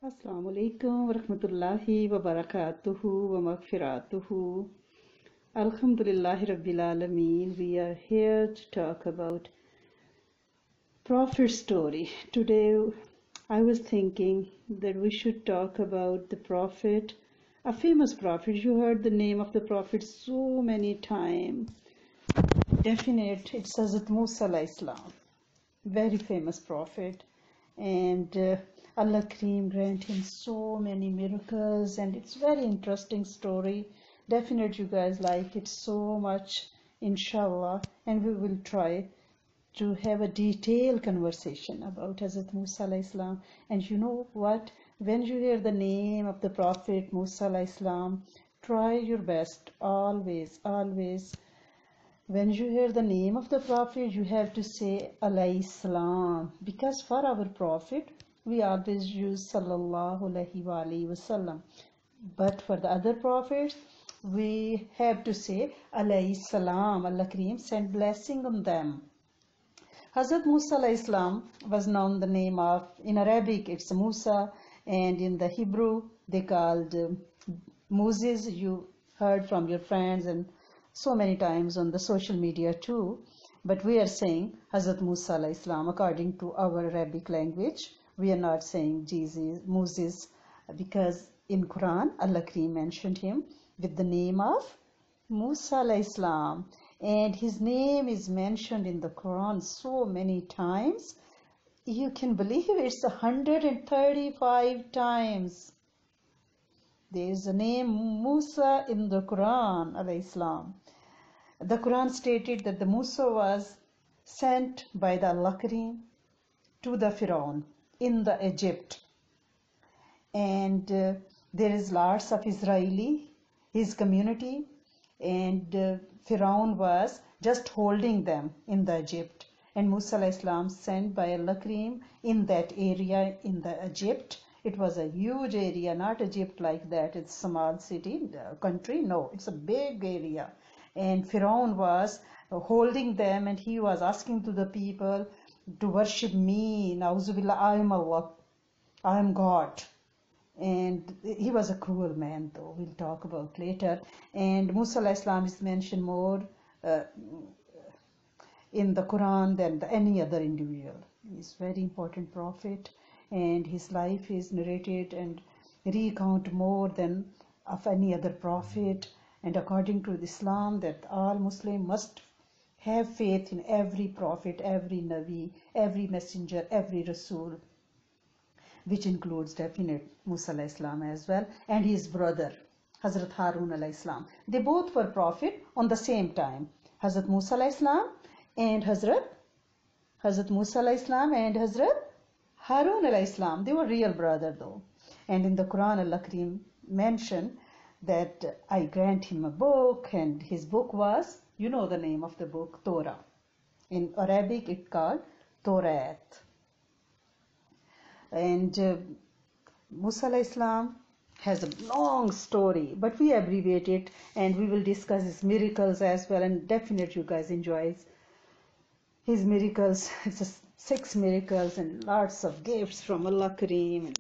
Assalamu alaikum wa rahmatullahi wa barakatuhu wa maghfiratuhu. Alhamdulillahi Rabbil Alameen. We are here to talk about Prophet story. Today I was thinking that we should talk about the Prophet, a famous Prophet. You heard the name of the Prophet so many times. Definite, it's Hazrat Musa alayhi salam. Very famous Prophet. And Allah Kareem grant him so many miracles, and it's very interesting story. Definitely you guys like it so much, inshallah, and we will try to have a detailed conversation about Hazrat Musa alayhi salam. And you know what? When you hear the name of the Prophet Musa alayhi salam, try your best, always. When you hear the name of the Prophet, you have to say alayhi salam, because for our Prophet, we always use sallallahu alayhi wa alayhi wasallam. But for the other prophets, we have to say alayhi salam, Allah Kareem send blessing on them. Hazrat Musa alayhi salam was known the name of, in Arabic it's Musa, and in the Hebrew they called Moses. You heard from your friends and so many times on the social media too, but we are saying Hazrat Musa alayhi salam according to our Arabic language. We are not saying Jesus, Moses, because in Quran Allah Kareem mentioned him with the name of Musa alayhi salam, and his name is mentioned in the Quran so many times. You can believe it's 135 times. There is a name Musa in the Quran alayhi salam. The Quran stated that the Musa was sent by the Allah Kareem to the Pharaoh in the Egypt, and there is lots of Israeli, his community, and Pharaoh was just holding them in the Egypt, and Musa alayhi salam sent by Allah Kareem in that area in the Egypt. It was a huge area, not Egypt like that, it's a small city, country, no, it's a big area. And Pharaoh was holding them, and he was asking to the people to worship me. Nauzubillah, I am Allah, I am God. And he was a cruel man, though, we'll talk about later. And Musa alayhi salam is mentioned more in the Quran than any other individual. He's a very important prophet, and his life is narrated and recounted more than of any other prophet. And according to Islam, that all Muslims must have faith in every prophet, every Nabi, every messenger, every Rasul, which includes definite Musa alayhi salam as well, and his brother, Hazrat Harun alayhi salam. They both were prophet on the same time. Hazrat Musa alayhi salam and Hazrat Musa alayhi salam and Hazrat Harun alayhi salam. They were real brother though. And in the Quran, Allah Kareem mentioned that I grant him a book, and his book was, you know the name of the book, Torah. In Arabic it's called Torah. And Musa alayhi salam has a long story, but we abbreviate it, and we will discuss his miracles as well, and definitely you guys enjoy his miracles. It's 6 miracles and lots of gifts from Allah Kareem, and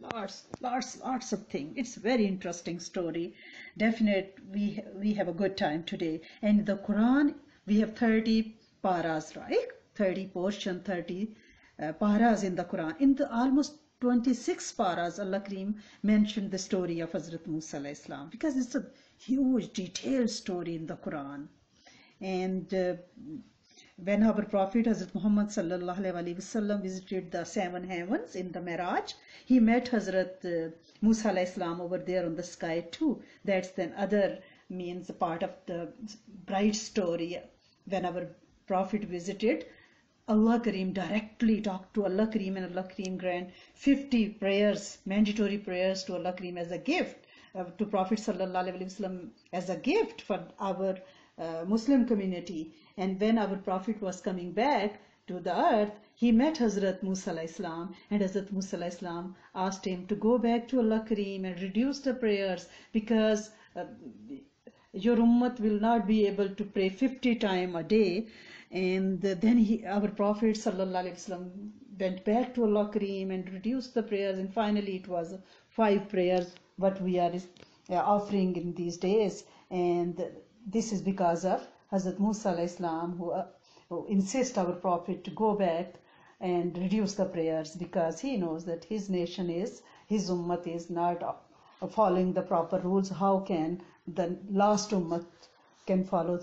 lots of things. It's a very interesting story. Definitely we have a good time today. And in the Quran we have 30 paras, right? 30 portion, 30 paras in the Quran. In the almost 26 paras, Allah Kareem mentioned the story of Hazrat Musa alayhi salam, because it's a huge detailed story in the Quran. And when our Prophet Hazrat Muhammad sallallahu alaihi wasallam visited the 7 heavens in the Miraj, he met Hazrat Musa alayhi salam over there on the sky too. That's then other means part of the bright story. When our Prophet visited, Allah Kareem directly talked to Allah Kareem, and Allah Kareem grant 50 prayers, mandatory prayers to Allah Kareem as a gift, to Prophet sallallahu alaihi wasallam as a gift for our Muslim community. And when our Prophet was coming back to the earth, he met Hazrat Musa alayhi salam, and Hazrat Musa alayhi salam asked him to go back to Allah Kareem and reduce the prayers, because your ummat will not be able to pray 50 times a day. And then our Prophet sallallahu alaihi wasallam went back to Allah Kareem and reduced the prayers, and finally it was 5 prayers what we are offering in these days. And this is because of Hazrat Musa alayhi salam, who insists our Prophet to go back and reduce the prayers, because he knows that his nation is, his ummat is not following the proper rules. How can the last ummat can follow?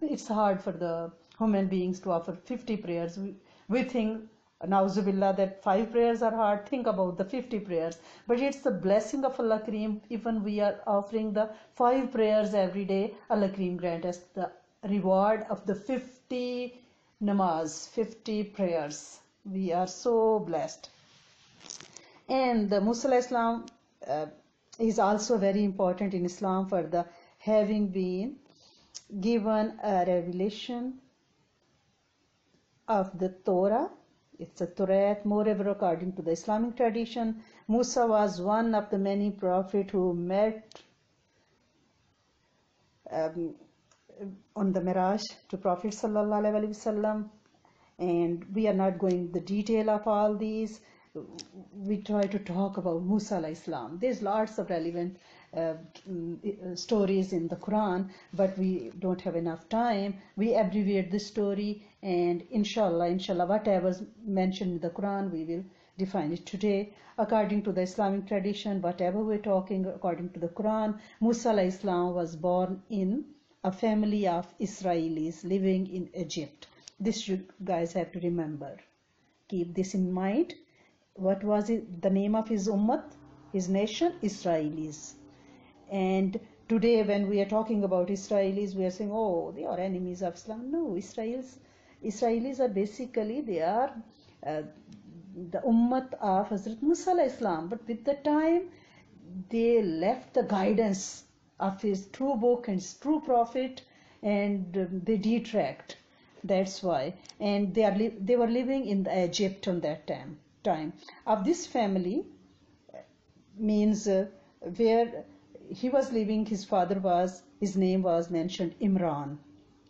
It's hard for the human beings to offer 50 prayers. We think, Nauzubillah, that 5 prayers are hard. Think about the 50 prayers. But it's the blessing of Allah Kareem. Even we are offering the 5 prayers every day, Allah Kareem grant us the reward of the 50 namaz, 50 prayers. We are so blessed. And the Musa alayhi salam is also very important in Islam for the having been given a revelation of the Torah. It's a Torah. Moreover, according to the Islamic tradition, Musa was one of the many prophets who met on the Miraj to Prophet sallallahu alaihi wasallam. And we are not going the detail of all these. We try to talk about Musa alayhi salam. There's lots of relevant stories in the Quran, but we don't have enough time. We abbreviate the story, and inshallah, whatever's mentioned in the Quran, we will define it today. According to the Islamic tradition, whatever we're talking according to the Quran, Musa alayhi salam was born in a family of Israelis living in Egypt. This you guys have to remember. Keep this in mind. What was it? The name of his ummat, his nation? Israelis. And today when we are talking about Israelis, we are saying, oh, they are enemies of Islam. No, Israelis are basically, they are the ummat of Hazrat Musa alayhi salam. But with the time, they left the guidance of his true book and his true prophet, and they detract. That's why. And they were living in Egypt on that time. Of this family means where he was living, his name was mentioned Imran,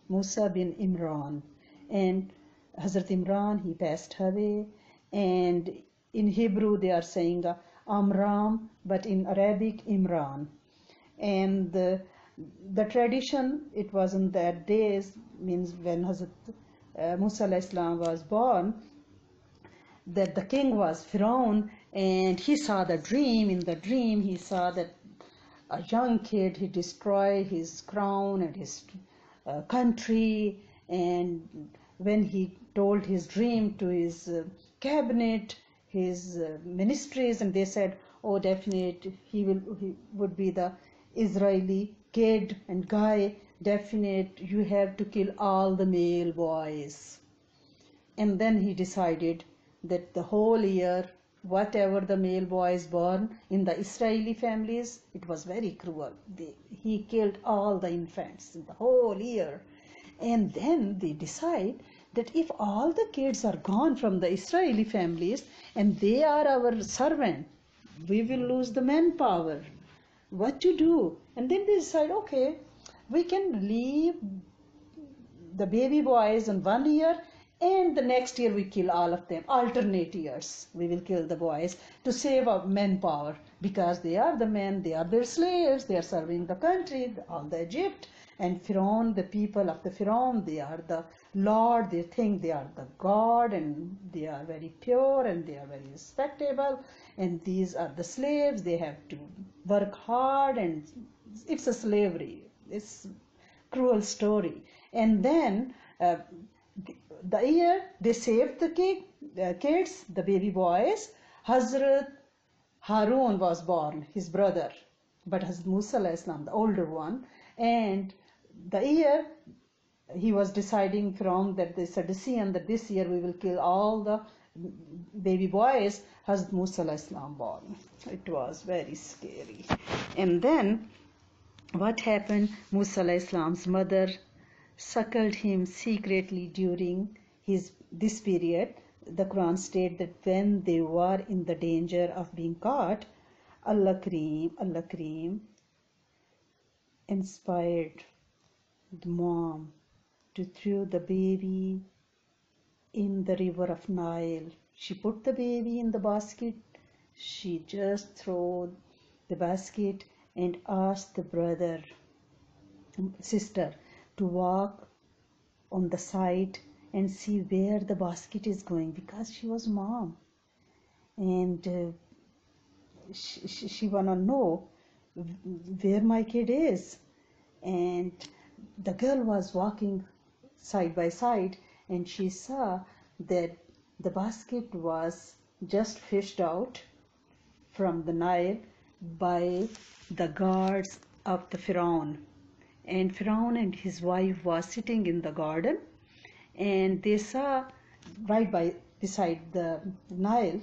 Musa bin Imran. And Hazrat Imran, he passed away. And in Hebrew they are saying Amram, but in Arabic Imran. And the tradition, it was in that days, means when Hazrat Musa alayhi salam was born, that the king was Firaun, and he saw the dream. In the dream, he saw that a young kid, he destroyed his crown and his country. And when he told his dream to his cabinet, his ministries, and they said, oh, definitely he would be the Israeli kid and guy. Definite, you have to kill all the male boys. And then he decided that the whole year, whatever the male boys born in the Israeli families, it was very cruel. He killed all the infants in the whole year. And then they decide that if all the kids are gone from the Israeli families and they are our servant, we will lose the manpower. What to do? And then they decide, okay, we can leave the baby boys in 1 year, and the next year we kill all of them. Alternate years, we will kill the boys to save our manpower, because they are the men, they are their slaves, they are serving the country, all the Egypt. And Firaun, the people of the Firaun, they are the Lord, they think they are the God, and they are very pure and they are very respectable. And these are the slaves, they have to work hard, and it's a slavery. It's a cruel story. And then the year they saved the kids, the baby boys, Hazrat Harun was born, his brother, but Hazrat Musa alayhi salam, the older one. And the year he was deciding from that there's a decision that this year we will kill all the baby boys, Hazrat Musa alayhi salam born. It was very scary. And then what happened? Musa alayhi salam's mother suckled him secretly during this period. The Quran states that when they were in the danger of being caught, Allah Kareem inspired the mom to throw the baby in the river of Nile. She put the baby in the basket. She just threw the basket and asked the sister, to walk on the side and see where the basket is going, because she was mom, and she wanna know where my kid is. And the girl was walking side by side, and she saw that the basket was just fished out from the Nile by the guards of the Pharaoh. And Pharaoh and his wife was sitting in the garden, and they saw beside the Nile,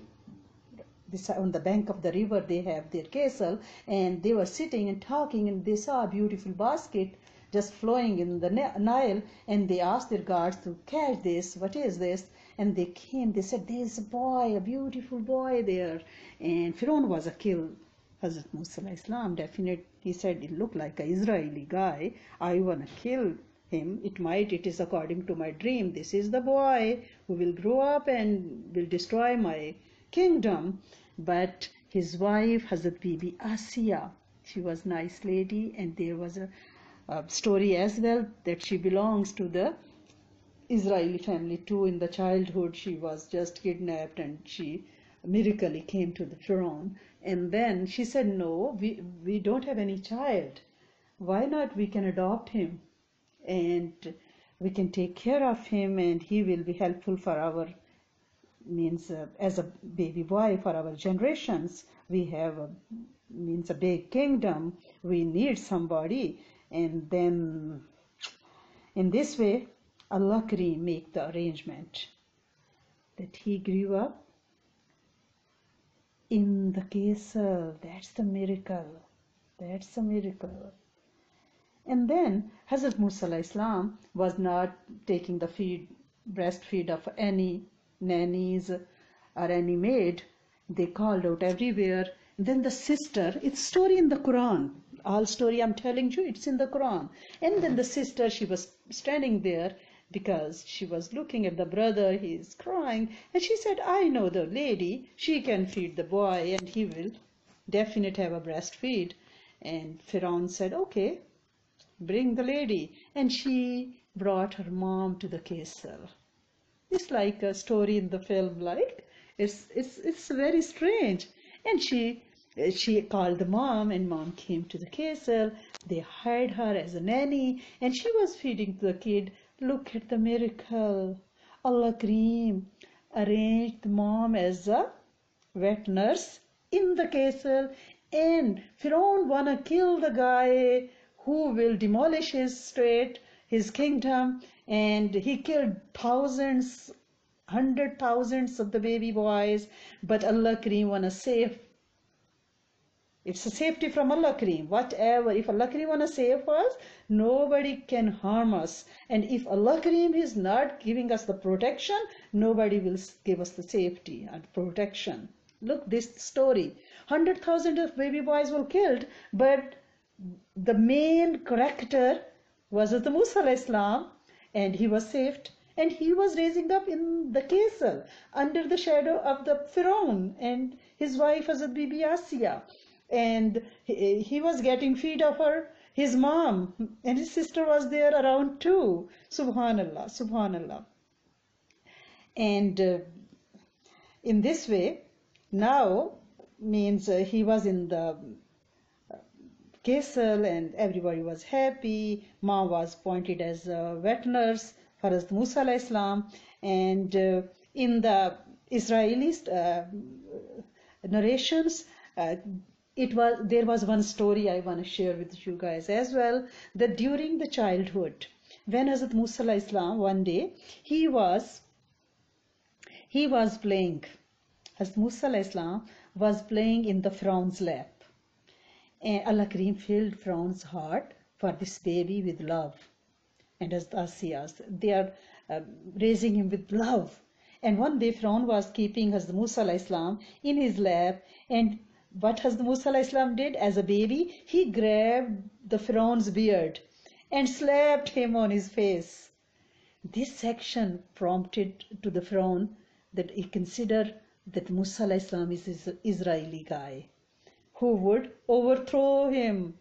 on the bank of the river, they have their castle, and they were sitting and talking, and they saw a beautiful basket just flowing in the Nile, and they asked their guards to catch this. What is this? And they came, they said, there's a boy, a beautiful boy there. And Pharaoh was a kill Hazrat Musa Islam, definitely. He said, it looked like an Israeli guy. I want to kill him. It is according to my dream. This is the boy who will grow up and will destroy my kingdom. But his wife, Hazrat Bibi Asiya, she was a nice lady, and there was a story as well that she belongs to the Israeli family too. In the childhood, she was just kidnapped, and she miraculously came to the Pharaoh. And then she said, no, we don't have any child. Why not? We can adopt him, and we can take care of him, and he will be helpful for our, as a baby boy for our generations. We have a big kingdom. We need somebody. And then in this way, Allah Kareem make the arrangement that he grew up in the castle. That's the miracle. That's a miracle. And then Hazrat Musa Islam was not taking the breastfeed of any nannies or any maid. They called out everywhere. And then the sister, it's story in the Quran. All story I'm telling you, it's in the Quran. And then the sister, she was standing there because she was looking at the brother, he's crying. And she said, I know the lady, she can feed the boy and he will definitely have a breastfeed. And Pharaoh said, okay, bring the lady. And she brought her mom to the castle. It's like a story in the film, like it's very strange. And she called the mom, and mom came to the castle. They hired her as a nanny, and she was feeding the kid. Look at the miracle. Allah Kareem arranged the mom as a wet nurse in the castle, and Pharaoh wanna kill the guy who will demolish his state, his kingdom, and he killed thousands, 100,000s of the baby boys. But Allah Kareem wanna save. It's a safety from Allah Kareem. Whatever, if Allah Kareem wanna save us, nobody can harm us. And if Allah Kareem is not giving us the protection, nobody will give us the safety and protection. Look, this story. 100,000 of baby boys were killed, but the main character was Hazrat Musa Islam, and he was saved, and he was raising up in the castle under the shadow of the Pharaoh and his wife Hazrat Bibi Asiya, and he was getting feed of his mom, and his sister was there around too. Subhanallah, Subhanallah. And in this way, now he was in the castle, and everybody was happy. Mom was appointed as a wet nurse for Hazrat Musa Islam. And in the Israeli narrations, there was one story I want to share with you guys as well, that during the childhood, when Hazrat Musa Islam, one day, he was playing. Hazrat Musa Islam was playing in the Pharaoh's lap. And Allah Kareem filled Pharaoh's heart for this baby with love. And as Asiya's, they are raising him with love. And one day Pharaoh was keeping Hazrat Musa Islam in his lap. And what Hazrat Musa Islam did as a baby, he grabbed the Pharaoh's beard and slapped him on his face. This action prompted to the Pharaoh that he considered that Musa alayhi salam is this Israeli guy who would overthrow him.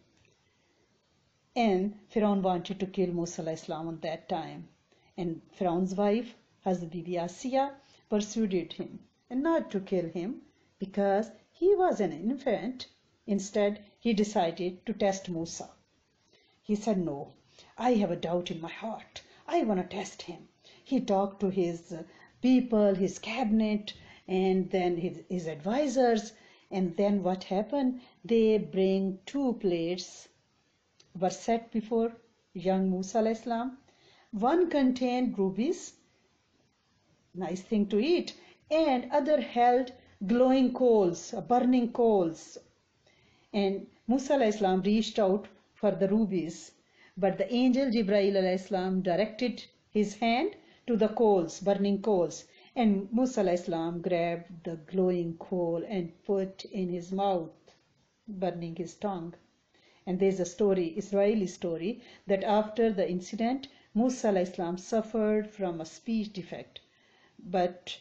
And Pharaoh wanted to kill Musa alayhi salam at that time. And Pharaoh's wife, Hazrat Asiya, persuaded him and not to kill him because he was an infant. Instead, he decided to test Musa. He said, no, I have a doubt in my heart. I want to test him. He talked to his people, his cabinet, and then his advisors. And then what happened? They bring 2 plates were set before young Musa alayhi salam. One contained rubies, nice thing to eat, and other held glowing coals, burning coals. And Musa alayhi salam reached out for the rubies, but the angel Jibreel alayhi salam directed his hand to the coals, burning coals, and Musa alayhi salam grabbed the glowing coal and put in his mouth, burning his tongue. And there's a story, Israeli story, that after the incident, Musa alayhi salam suffered from a speech defect, but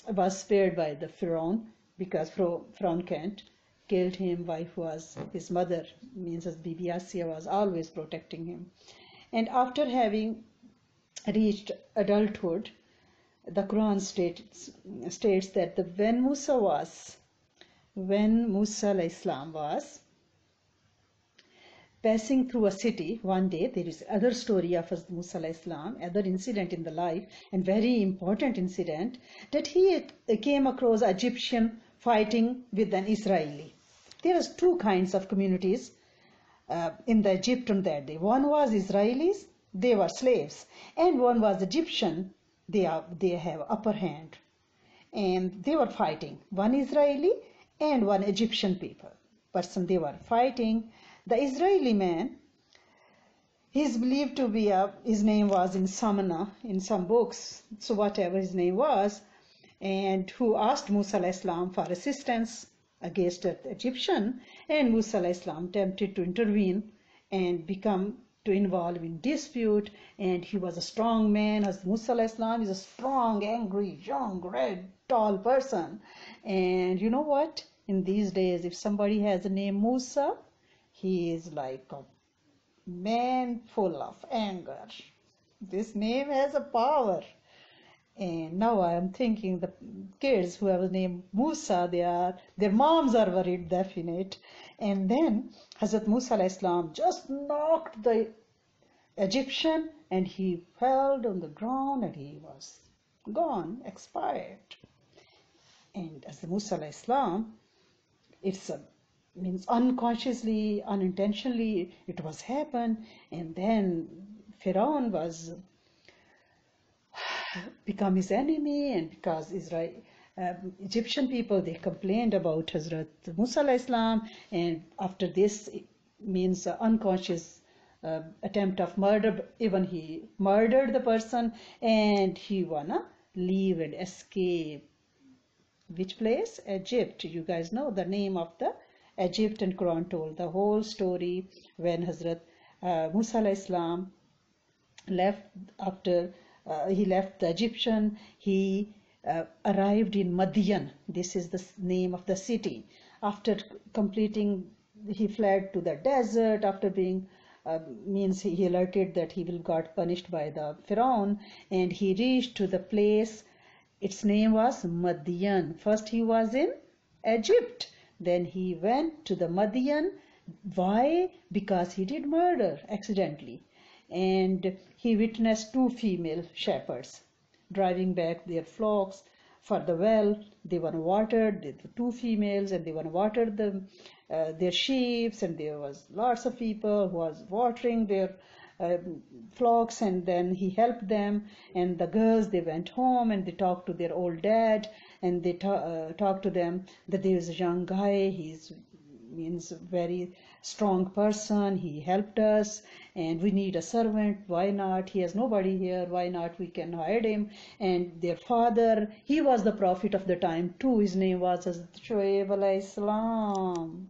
was spared by the Pharaoh because Pharaoh can't killed him. Wife was his mother, means as Bibi Asiya was always protecting him. And after having reached adulthood, the Quran states that when Musa alayhi salam was passing through a city one day, there is other story of Hazrat Musa alayhi salam, other incident in the life, and very important incident, that he came across Egyptian fighting with an Israeli. There was 2 kinds of communities in the Egypt on that day. One was Israelis, they were slaves, and one was Egyptian, they have upper hand, and they were fighting. One Israeli and one Egyptian person, they were fighting. The Israeli man, he is believed to be his name was in Samana in some books, so whatever his name was, and who asked Musa alayhi salam for assistance against the Egyptian, and Musa alayhi salam attempted to intervene and become to involve in dispute, and he was a strong man. As Musa alayhi salam is a strong, angry, young, red, tall person. And you know what? In these days, if somebody has a name Musa, he is like a man full of anger. This name has a power. And now I am thinking the kids who have the name Musa, their moms are very definite. And then Hazrat Musa alayhi salam just knocked the Egyptian and he fell on the ground and he was gone, expired. And as the Musa alayhi salam, it's means unconsciously, unintentionally, it was happened. And then Pharaoh was become his enemy, and because Egyptian people, they complained about Hazrat Musa alayhi salam, and after this means unconscious attempt of murder, even he murdered the person, and he wanna leave and escape. Which place? Egypt. You guys know the name of the Egypt, and Quran told the whole story when Hazrat Musa alayhi salam left after he left the Egyptian. He arrived in Madian. This is the name of the city. After completing, he fled to the desert. After being means he alerted that he will got punished by the Pharaoh, and he reached to the place. Its name was Madian. First he was in Egypt, then he went to the Madian. Why? Because he did murder accidentally. And he witnessed 2 female shepherds driving back their flocks for the well. They want to water, the 2 females, and they want to water their sheep, and there was lots of people who was watering their flocks, and then he helped them. And the girls, they went home and they talked to their old dad, and they talked to them that there is a young guy, he's means very strong person, he helped us, and we need a servant. Why not? He has nobody here, why not? We can hire him. And their father, he was the prophet of the time too. His name was Hazrat Shoaib alayhi salam.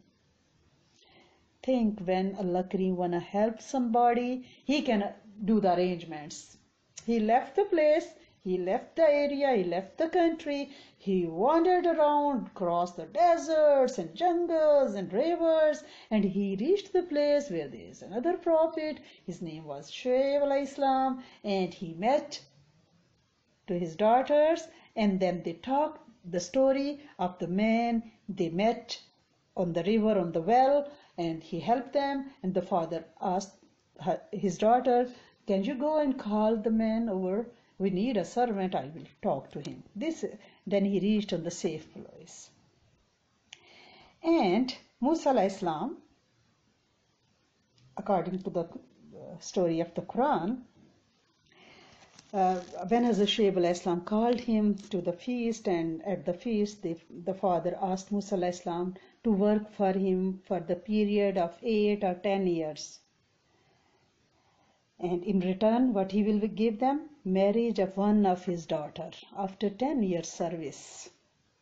Think, when Allah Kareem wanna help somebody, he can do the arrangements. He left the place, He left the area, he left the country, he wandered around, crossed the deserts and jungles and rivers, and he reached the place where there is another prophet. His name was Shuaib alayhi salam, and he met to his daughters, and then they talked the story of the man they met on the river, on the well, and he helped them, and the father asked his daughter, can you go and call the man over? We need a servant, I will talk to him. Then he reached on the safe place. And Musa alayhi salam, according to the story of the Quran, when Hazrat Shuaib alayhi salam called him to the feast, and at the feast the father asked Musa alayhi salam to work for him for the period of 8 or 10 years. And in return, what he will give them? Marriage of one of his daughter after 10 years service.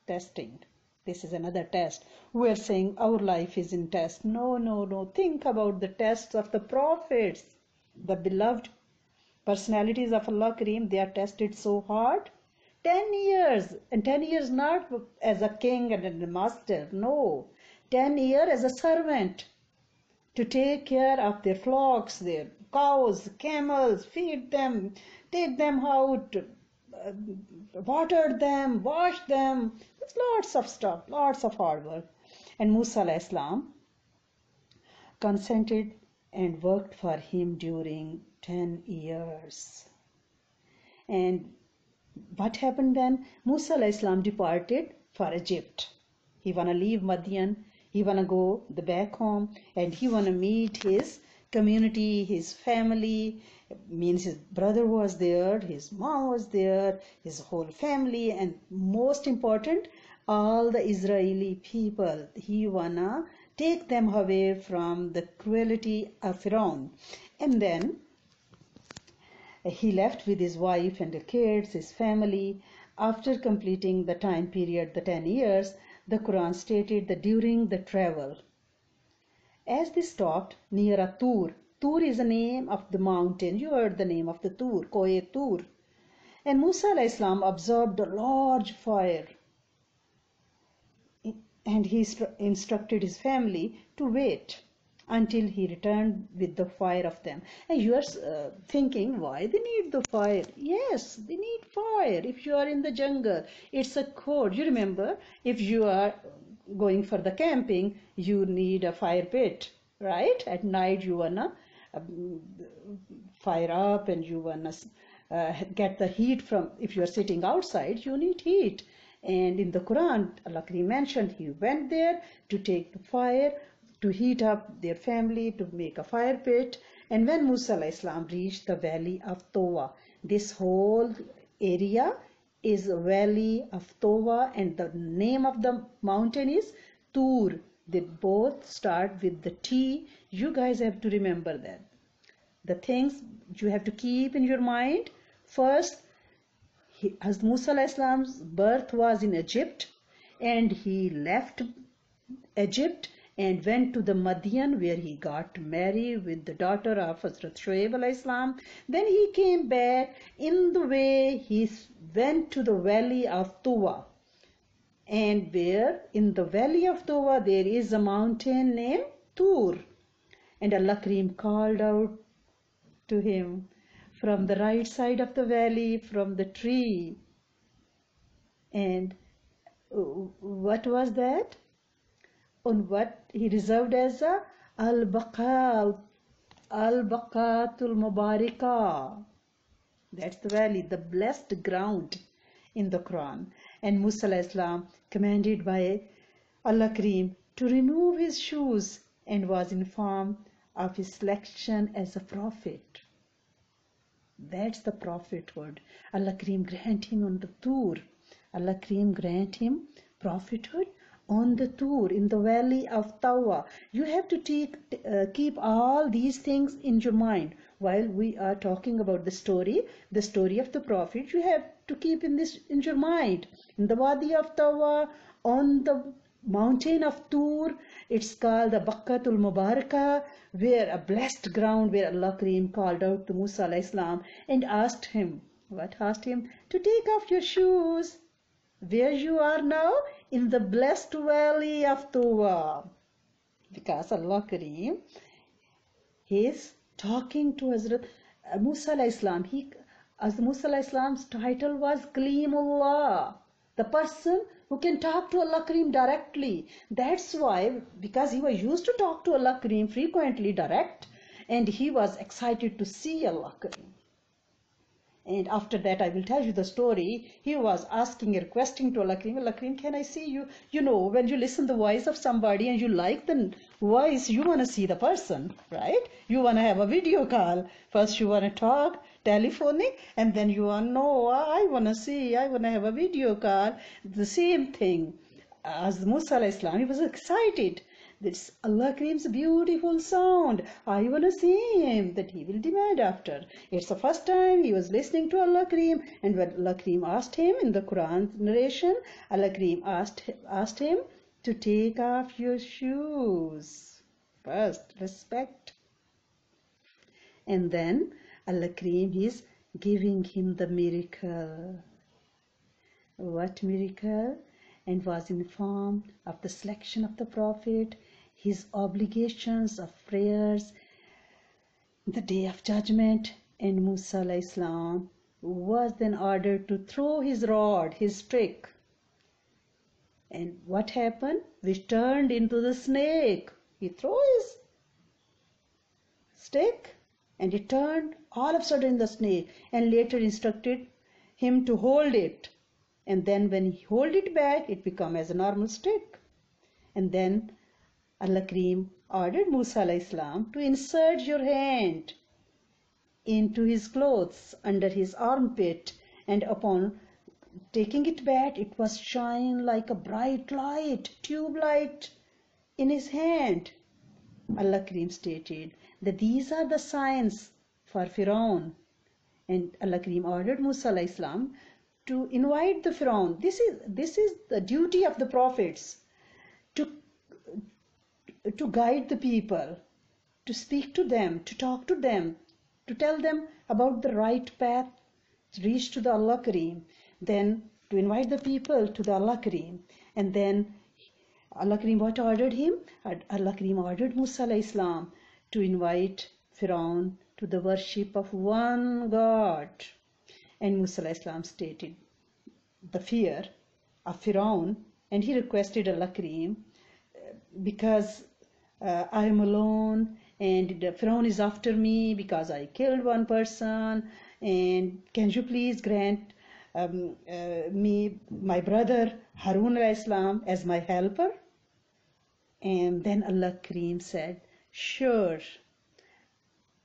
Testing. This is another test. We are saying our life is in test. No, no, no. Think about the tests of the prophets, the beloved personalities of Allah Kareem. They are tested so hard. 10 years. And 10 years not as a king and a master. No. 10 years as a servant to take care of their flocks, their cows, camels, feed them, take them out, water them, wash them. There's lots of stuff, lots of hard work. And Musa alayhi salam consented and worked for him during 10 years. And what happened then? Musa alayhi salam departed for Egypt. He wanna leave Madian. He wanna go back home, and he wanna meet his community, his family. Means his brother was there, his mom was there, his whole family, and most important, all the Israeli people. He wanna take them away from the cruelty of Pharaoh. And then he left with his wife and the kids, his family. After completing the time period, the 10 years, the Quran stated that during the travel, as they stopped near a Tur. Tur is the name of the mountain. You heard the name of the Tur, Kohe Tur. And Musa alayhi salam observed a large fire. And he instructed his family to wait until he returned with the fire of them. And you are thinking, why they need the fire? Yes, they need fire. If you are in the jungle, it's a code. You remember, if you are going for the camping, you need a fire pit, right? At night you wanna fire up, and you wanna get the heat from. If you are sitting outside, you need heat. And in the Quran, Allah mentioned he went there to take the fire, to heat up their family, to make a fire pit. And when Musa alayhi salam reached the valley of Towa, this whole area is a valley of Towa, and the name of the mountain is Tur. They both start with the T. You guys have to remember that. The things you have to keep in your mind. First, as Musa alayhi salam's birth was in Egypt, and he left Egypt and went to the Madian, where he got married with the daughter of Hazrat Shuaib alayhi salam. Then he came back. In the way, he went to the valley of Tuwa. And where in the valley of Tuwa there is a mountain named Tur. And Allah Kareem called out to him from the right side of the valley, from the tree. And what was that? On what he reserved as a al-baqatul mubarika. That's the valley, the blessed ground in the Quran. And Musa alayhi salam, commanded by Allah Kareem to remove his shoes, and was informed of his selection as a prophet. That's the prophethood. Allah Kareem grant him on the Tur. Allah Kareem grant him prophethood on the Tur, in the valley of Tawa. You have to keep all these things in your mind while we are talking about the story of the prophet. You have to keep in your mind. In the Wadi of Tawa, on the mountain of Tur, it's called the Baqatul Mubarakah, where a blessed ground, where Allah Kareem called out to Musa alayhi salam and asked him, What asked him? To take off your shoes. Where you are now? In the blessed valley of Tuwa. Because Allah Kareem, he is talking to Hazrat Musa alayhi salam. As Musa alayhi salam's title was Kalimullah, the person who can talk to Allah Kareem directly. That's why, because he was used to talk to Allah Kareem frequently direct, and he was excited to see Allah Kareem. And after that, I will tell you the story. He was asking, requesting to Allah Kareem, can I see you? You know, when you listen the voice of somebody and you like the voice, you want to see the person, right? You want to have a video call. First you want to talk, telephonic, and then you want to know, I want to see, I want to have a video call. The same thing. As Musa alayhi salam, he was excited. This Allah Kareem's beautiful sound. I want to see him, that he will demand after. It's the first time he was listening to Allah Kareem, and when Allah Kareem asked him in the Quran narration, Allah Kareem asked him to take off your shoes. First, respect. And then Allah Kareem is giving him the miracle. What miracle? And was informed of the selection of the Prophet, his obligations of prayers, the day of judgment, and Musa alayhi salam was then ordered to throw his rod, his stick. And what happened? Which turned into the snake. He threw his stick and it turned all of a sudden the snake, and later instructed him to hold it. And then when he hold it back, it become as a normal stick. And then Allah Kareem ordered Musa alayhi salam to insert your hand into his clothes under his armpit, and upon taking it back, it was shine like a bright light, tube light in his hand. Allah Kareem stated that these are the signs for Firaun. And Allah Kareem ordered Musa alayhi salam to invite the Firaun. This is the duty of the prophets, to guide the people, to speak to them, to talk to them, to tell them about the right path to reach to the Allah Kareem, then to invite the people to the Allah Kareem. And then Allah Kareem what ordered him? Allah Kareem ordered Musa alayhi salam to invite Firaun to the worship of one God. And Musa alayhi salam stated the fear of Firaun, and he requested Allah Kareem, because I am alone and Firaun is after me because I killed one person, and can you please grant me my brother Harun alayhi salam as my helper? And then Allah Kareem said, sure,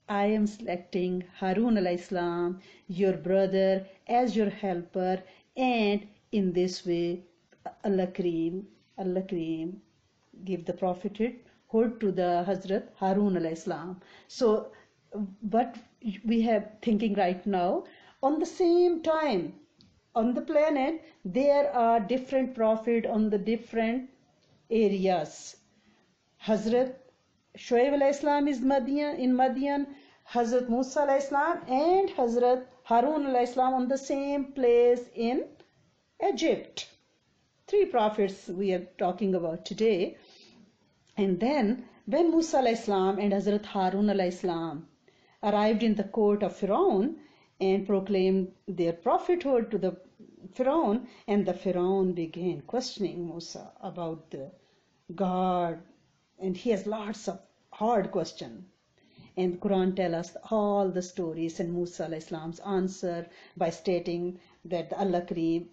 I am selecting Harun alayhi salam, your brother, as your helper, and in this way Allah Kareem give the prophethood to the Hazrat Harun alayhi salam. So what we have thinking right now, on the same time on the planet there are different prophets on the different areas. Hazrat Shoaib alayhi salam is in Madian, Hazrat Musa alayhi salam and Hazrat Harun alayhi salam on the same place in Egypt. 3 prophets we are talking about today. And then when Musa alayhi salam and Hazrat Harun alayhi salam arrived in the court of Firaun and proclaimed their prophethood to the Firaun, and the Firaun began questioning Musa about the God, and he has lots of hard questions. And the Quran tells us all the stories, and Musa alayhi salam's answer by stating that Allah Kareem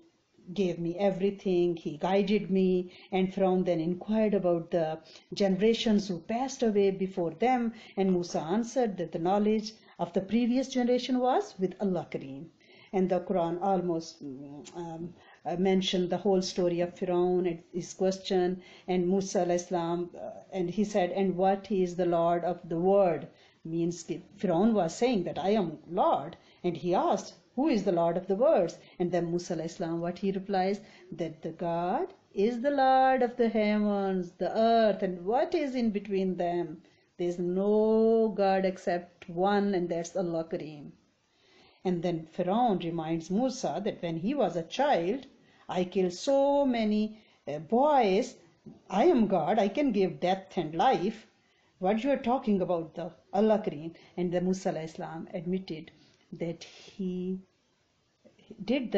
gave me everything, he guided me. And Firaun then inquired about the generations who passed away before them, and Musa answered that the knowledge of the previous generation was with Allah Kareem. And the Quran almost mentioned the whole story of Firaun and his question, and Musa alayhi salam, and he said, and what is the Lord of the world? Means that Firaun was saying that I am Lord, and he asked, who is the Lord of the worlds? And then Musa alayhi salam, what he replies, that the God is the Lord of the heavens, the earth, and what is in between them. There is no God except one, and that's Allah Kareem. And then Pharaoh reminds Musa that when he was a child, I killed so many boys. I am God, I can give death and life. What you are talking about, the Allah Kareem? And the Musa alayhi salam admitted that he did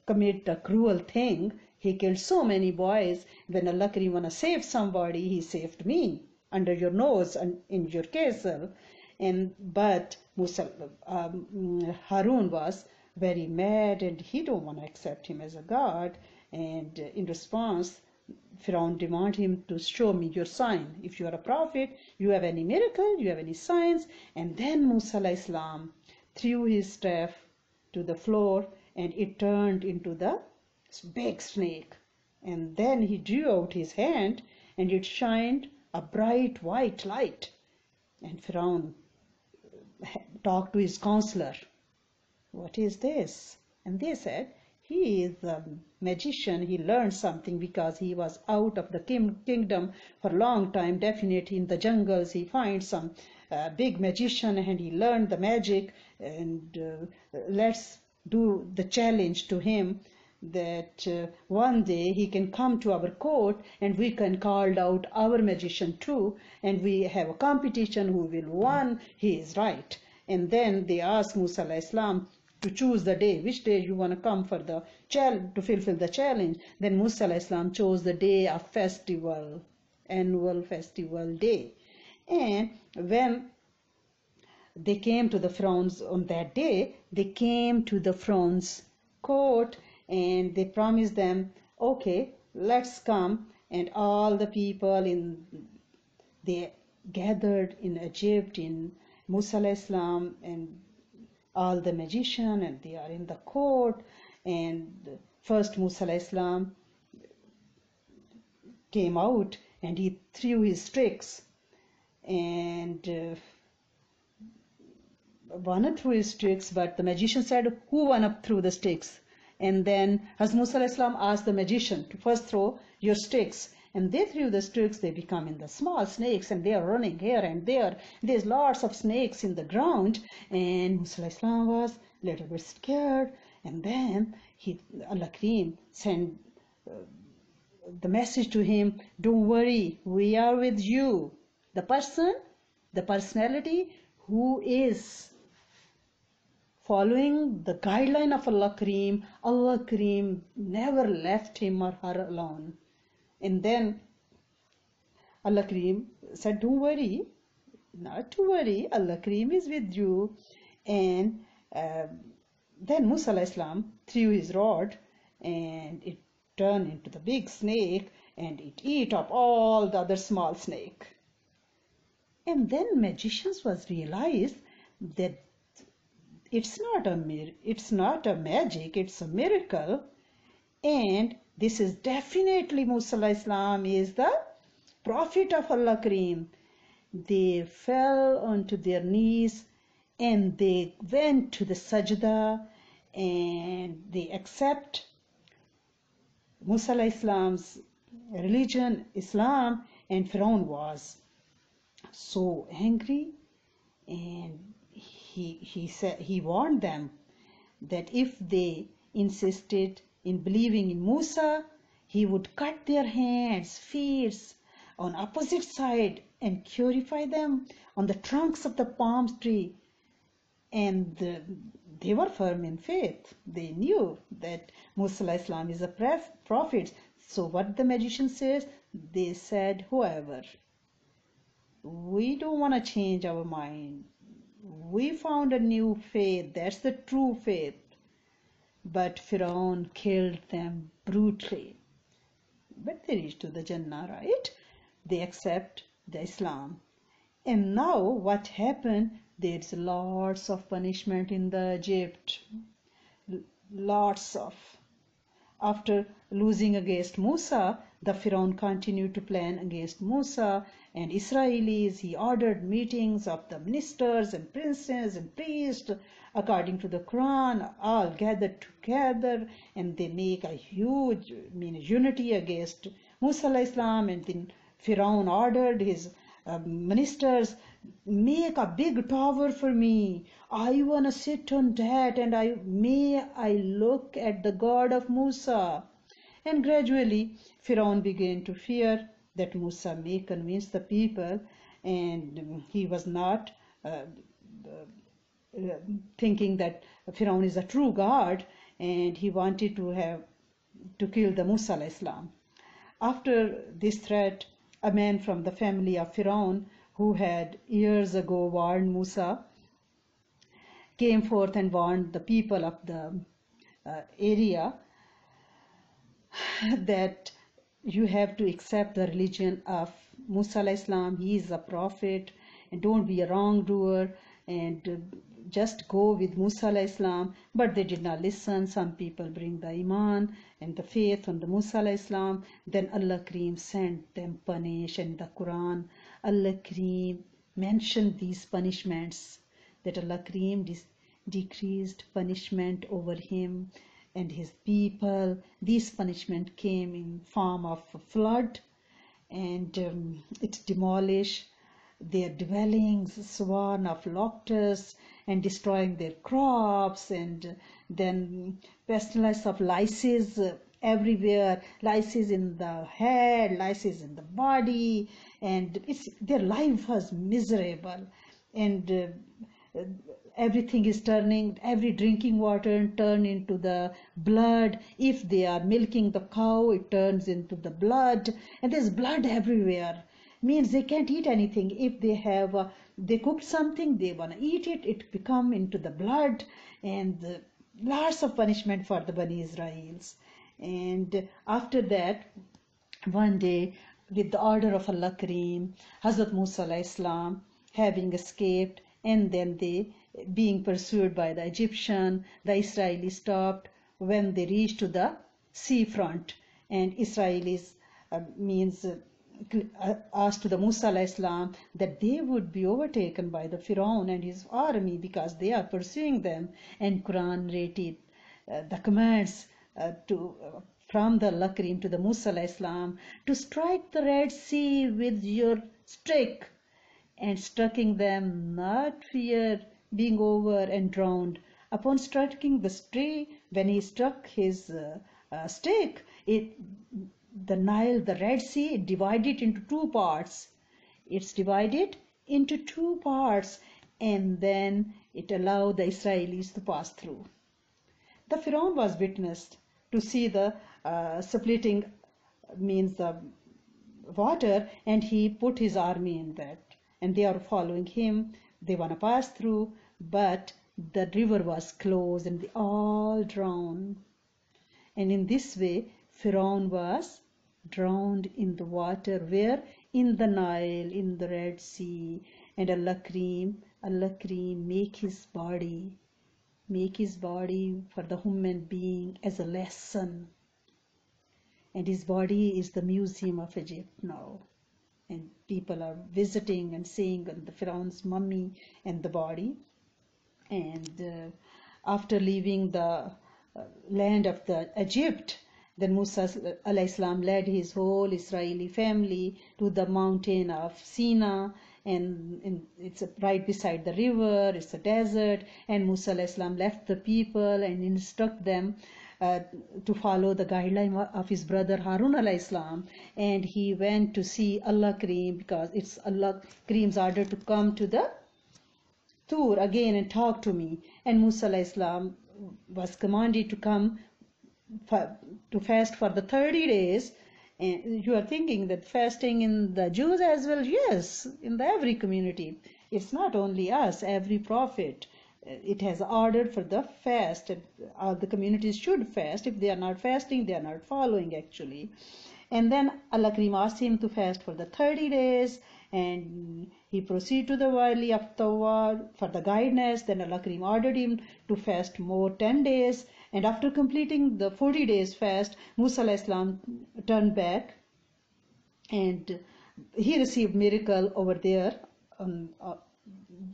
commit the cruel thing. He killed so many boys. When Allah Kareem wanna save somebody, he saved me under your nose and in your castle. But Harun was very mad, and he don't want to accept him as a god. And in response, Pharaoh demanded him to show me your sign. If you are a prophet, you have any miracle, you have any signs. And then Musa alayhi salam threw his staff to the floor, and it turned into the big snake. And then he drew out his hand, and it shined a bright white light. And Pharaoh talked to his counselor. What is this? And they said, he is a magician. He learned something because he was out of the kingdom for a long time. Definitely in the jungles he finds some big magician, and he learned the magic. And let's do the challenge to him that one day he can come to our court, and we can call out our magician too, and we have a competition who will win. He is right. And then they asked Musa alayhi salam to choose the day, which day you want to come for the to fulfill the challenge. Then Musa alayhi salam chose the day of festival, annual festival day. And when they came to the Pharaoh's on that day, they came to the Pharaoh's court, and they promised them, okay, let's come. And all the people they gathered in Egypt, in Musa alayhi salam, and all the magicians, and they are in the court. And first Musa alayhi salam came out, and he threw his sticks, and one threw his sticks, but the magician said, who won up threw the sticks? And then Hazrat Musa alayhi salam asked the magician to first throw your sticks. And they threw the sticks, they become in the small snakes, and they are running here and there. There's lots of snakes in the ground, and Musa alayhi salam was a little bit scared. And then Allah Kareem sent the message to him, don't worry, we are with you. The personality who is following the guideline of Allah Kareem never left him or her alone. And then Allah Kareem said, don't worry, not to worry, Allah Kareem is with you. And then Musa alayhi salam threw his rod, and it turned into the big snake, and it ate up all the other small snake. And then magicians was realized that it's not a magic, it's a miracle. And this is definitely Musa alayhi salam is the prophet of Allah Kareem. They fell onto their knees, and they went to the sajda, and they accept Musa alayhi salam's religion, Islam. And Pharaoh was so angry, and he warned them that if they insisted in believing in Musa, he would cut their hands, feet on opposite side, and purify them on the trunks of the palm tree. And they were firm in faith. They knew that Musa alayhi salam is a prophet. So what the magician says, they said, whoever, we don't want to change our mind. We found a new faith. That's the true faith. But Pharaoh killed them brutally. But they reached to the Jannah, right? They accept the Islam. And now what happened? There's lots of punishment in the Egypt. Lots of. After losing against Musa, the Pharaoh continued to plan against Musa and Israelis. He ordered meetings of the ministers and princes and priests according to the Quran, all gathered together, and they make a huge unity against Musa alayhi salam. And then Pharaoh ordered his ministers, make a big tower for me. I want to sit on that, and may I look at the God of Musa. And gradually, Pharaoh began to fear that Musa may convince the people, and he was not thinking that Pharaoh is a true God, and he wanted to kill the Musa alayhi salam. After this threat, a man from the family of Pharaoh, who had years ago warned Musa, came forth and warned the people of the area that you have to accept the religion of Musa alayhi salam. He is a prophet, and don't be a wrongdoer, and just go with Musa alayhi salam. But they did not listen. Some people bring the iman and the faith on the Musa alayhi salam. Then Allah Kareem sent them punish, and the Quran, Allah Kareem mentioned these punishments, that Allah Kareem decreased punishment over him and his people. These punishment came in form of a flood, and it demolished their dwellings, swarm of locusts, and destroying their crops, and then pestilence of lices everywhere, lices in the head, lices in the body, and their life was miserable, and everything is turning, every drinking water turn into the blood. If they are milking the cow, it turns into the blood, and there's blood everywhere. Means they can't eat anything. If they cooked something, they want to eat it, it become into the blood, and lots of punishment for the Bani Israels. And after that, one day, with the order of Allah Kareem, Hazrat Musa alayhi salam having escaped, and then they being pursued by the Egyptian, the Israelis stopped when they reached to the seafront, and Israelis asked to the Musa alayhi salam that they would be overtaken by the Pharaoh and his army because they are pursuing them. And Quran narrated the commands from the Allah Kareem to the Musa alayhi salam to strike the Red Sea with your stick, and striking them, not fear being over and drowned. Upon striking the tree, when he struck his stick, the Nile, the Red Sea, divided into two parts. It's divided into two parts, and then it allowed the Israelis to pass through. The Pharaoh was witnessed to see the splitting, means the water, and he put his army in that, and they are following him. They want to pass through, but the river was closed, and they all drowned. And in this way, Pharaoh was drowned in the water. Where? In the Nile, in the Red Sea. And Allah Kareem make his body for the human being as a lesson. And his body is the museum of Egypt now. And people are visiting and seeing the Pharaoh's mummy and the body. And after leaving the land of the Egypt, then Musa alayhi salam led his whole Israeli family to the mountain of Sinai, and it's right beside the river, it's a desert, and Musa alayhi salam left the people and instruct them to follow the guideline of his brother Harun alayhi salam, and he went to see Allah Kareem because it's Allah Kareem's order to come to the Tur again and talk to me. And Musa alayhi salam was commanded to come to fast for the 30 days. And you are thinking that fasting in the Jews as well? Yes, in every community. It's not only us, every prophet. It has ordered for the fast, and all the communities should fast. If they are not fasting, they are not following actually. And then Allah Kareem asked him to fast for the 30 days, and he proceeded to the valley of Tawar for the guidance. Then Allah Kareem ordered him to fast more 10 days. And after completing the 40 days fast, Musa alayhi salam turned back, and he received miracle over there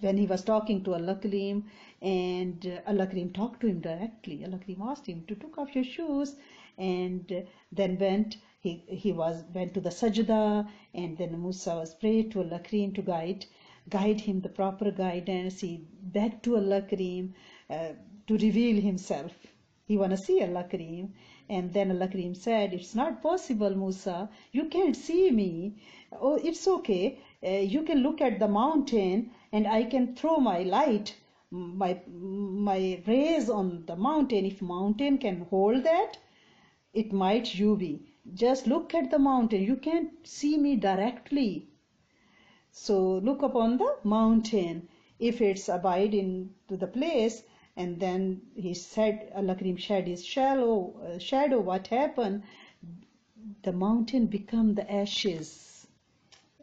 when he was talking to Allah Kareem, and Allah Kareem talked to him directly. Allah Kareem asked him to take off your shoes, and then went he went to the sajda, and then Musa was prayed to Allah Kareem to guide him the proper guidance. He begged to Allah Kareem to reveal himself. He want to see Allah Kareem. And then Allah Kareem said, it's not possible, Musa. You can't see me. Oh, it's okay. You can look at the mountain and I can throw my light, my rays on the mountain. If mountain can hold that, it might you be. Just look at the mountain. You can't see me directly. So look upon the mountain. If it's abide into the place, and then he said, Allah Kareem shed his shadow, what happened? The mountain become the ashes.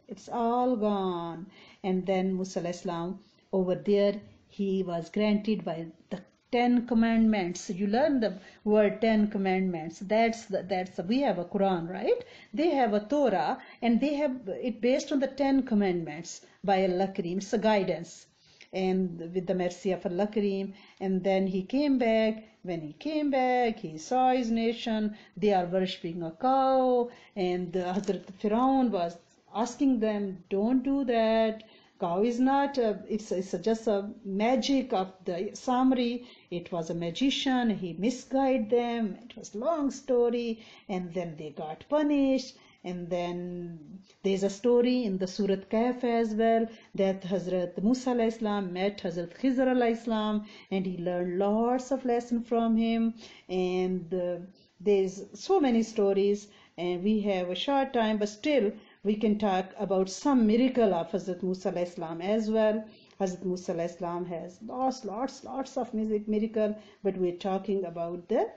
It's all gone. And then Musa alayhi salam, over there, he was granted by the 10 commandments. You learn the word 10 commandments. We have a Quran, right? They have a Torah, and they have it based on the 10 commandments by Allah Kareem. It's a guidance. And with the mercy of Allah Kareem, and then he came back. When he came back, he saw his nation. They are worshipping a cow, and Hazrat Firaun was asking them, don't do that. Cow is not, it's just a magic of the summary. It was a magician. He misguided them. It was a long story, and then they got punished. And then there's a story in the Surat Kahf as well, that Hazrat Musa alayhi salam met Hazrat Khizr alayhi salam, and he learned lots of lessons from him. And there's so many stories, and we have a short time, but still we can talk about some miracle of Hazrat Musa alayhi salam as well. Hazrat Musa alayhi salam has lots of miracle, but we're talking about the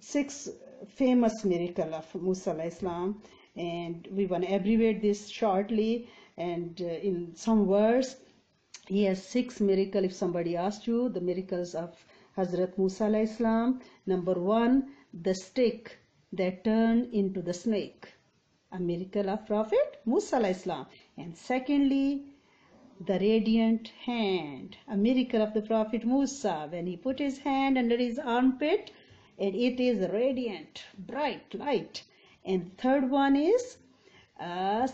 6 famous miracle of Musa alayhi salam, and we want to abbreviate this shortly. And in some words, he has 6 miracles. If somebody asked you the miracles of Hazrat Musa alayhi salam, number 1, the stick that turned into the snake, a miracle of Prophet Musa alayhi salam. And secondly, the radiant hand, a miracle of the Prophet Musa, when he put his hand under his armpit, and it is radiant, bright light. And third one is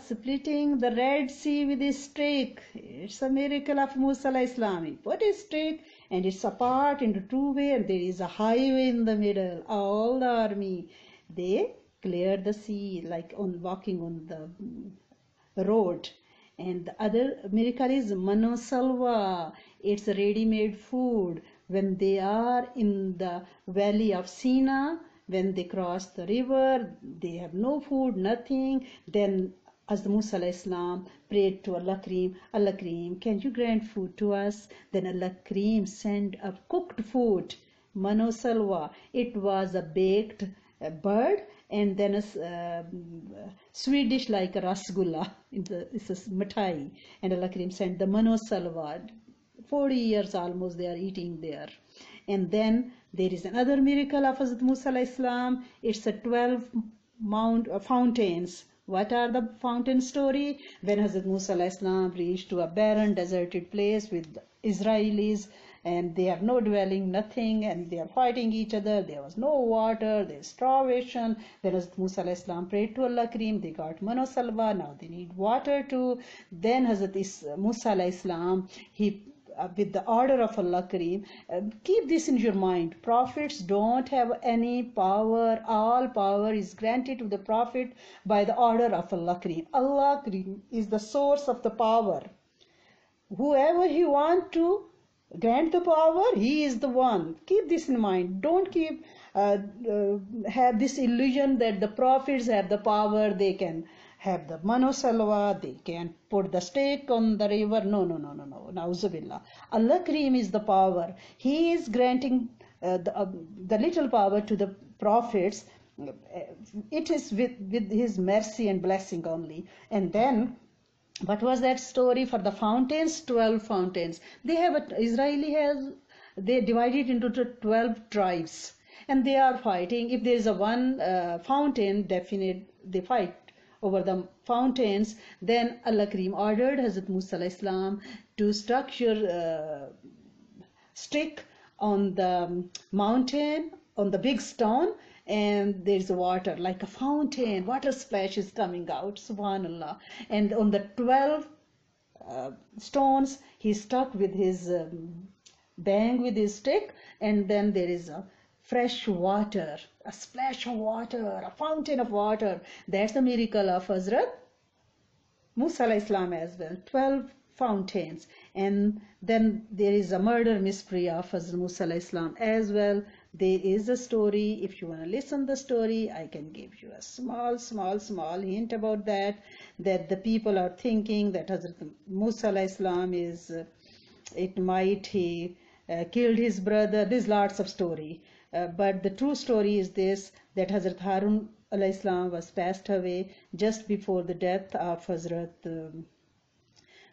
splitting the Red Sea with his stick. It's a miracle of Musa alayhi salam. He put his stick, and it's apart into 2 ways, and there is a highway in the middle. All the army, they cleared the sea like walking on the road. And the other miracle is Manosalva. It's a ready-made food. When they are in the valley of Sina, when they cross the river, they have no food, nothing. Then Hazrat Musa alayhi salam prayed to Allah Kareem, can you grant food to us? Then Allah Kareem sent a cooked food, Manosalva. It was a baked bird, and then a sweet dish like a rasgulla. It's a mithai. And Allah Kareem sent the Manosalva. 40 years almost they are eating there. And then there is another miracle of Hazrat Musa alayhi salam. It's a 12 fountains. What are the fountain story? When Hazrat Musa alayhi salam reached to a barren, deserted place with Israelis, and they have no dwelling, nothing, and they are fighting each other. There was no water, there is starvation. Then Hazrat Musa alayhi salam prayed to Allah Kareem. They got Manosalva. Now they need water too. Then Hazrat Musa alayhi salam, he with the order of Allah Kareem, keep this in your mind. Prophets don't have any power. All power is granted to the Prophet by the order of Allah Kareem. Allah Kareem is the source of the power. Whoever he want to grant the power, he is the one. Keep this in mind. Don't have this illusion that the prophets have the power. They can have the Manosalva, they can put the stake on the river. No. Nauzubillah. Allah Kareem is the power. He is granting the little power to the prophets. It is with his mercy and blessing only. And then, what was that story for the fountains? 12 fountains. They divided into 12 tribes, and they are fighting. If there is a one fountain, definite they fight over the fountains. Then Allah Kareem ordered Hazrat Musa alayhi salam to structure stick on the mountain, on the big stone, and there's water, like a fountain, water splash is coming out, subhanallah. And on the 12 stones, he stuck with his bang with his stick, and then there is a fresh water, a splash of water, a fountain of water. That's the miracle of Hazrat Musa alayhi salam as well. 12 fountains. And then there is a murder mystery of Hazrat Musa alayhi salam as well. There is a story. If you want to listen the story, I can give you a small hint about that. That the people are thinking that Hazrat Musa alayhi salam is, it might he killed his brother. There's lots of story. But the true story is this, that Hazrat Harun alayhi salam was passed away just before the death of Hazrat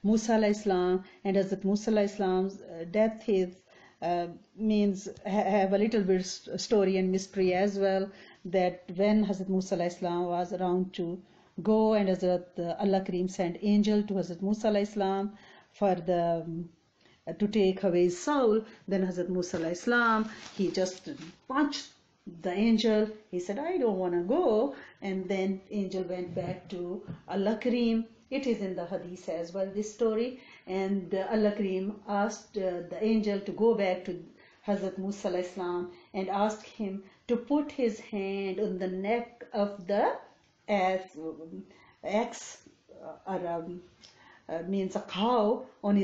Musa alayhi salam, and Hazrat Musa alayhi salam's death is means have a little bit story and mystery as well. That when Hazrat Musa alayhi salam was around to go, and Hazrat Allah Kareem sent angel to Hazrat Musa alayhi salam for the to take away his soul, then Hazrat Musa alayhi salam, he just punched the angel. He said, I don't want to go. And then angel went back to Allah Kareem. It is in the hadith as well, this story. And Allah Kareem asked the angel to go back to Hazrat Musa alayhi salam and asked him to put his hand on the neck of the axe, means a cow, on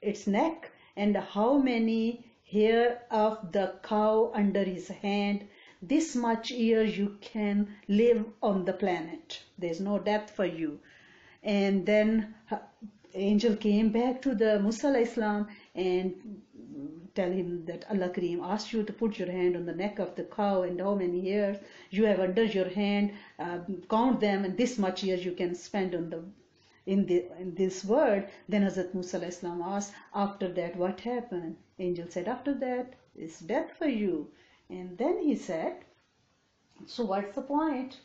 its neck, and how many hair of the cow under his hand, this much year you can live on the planet. There's no death for you. And then angel came back to the Musa alayhi salam and tell him that Allah Kareem asked you to put your hand on the neck of the cow, and how many years you have under your hand, count them, and this much years you can spend on the in this world. Then Hazrat Musa alayhi salam asked, after that what happened? Angel said, after that is death for you. And then he said, so what's the point?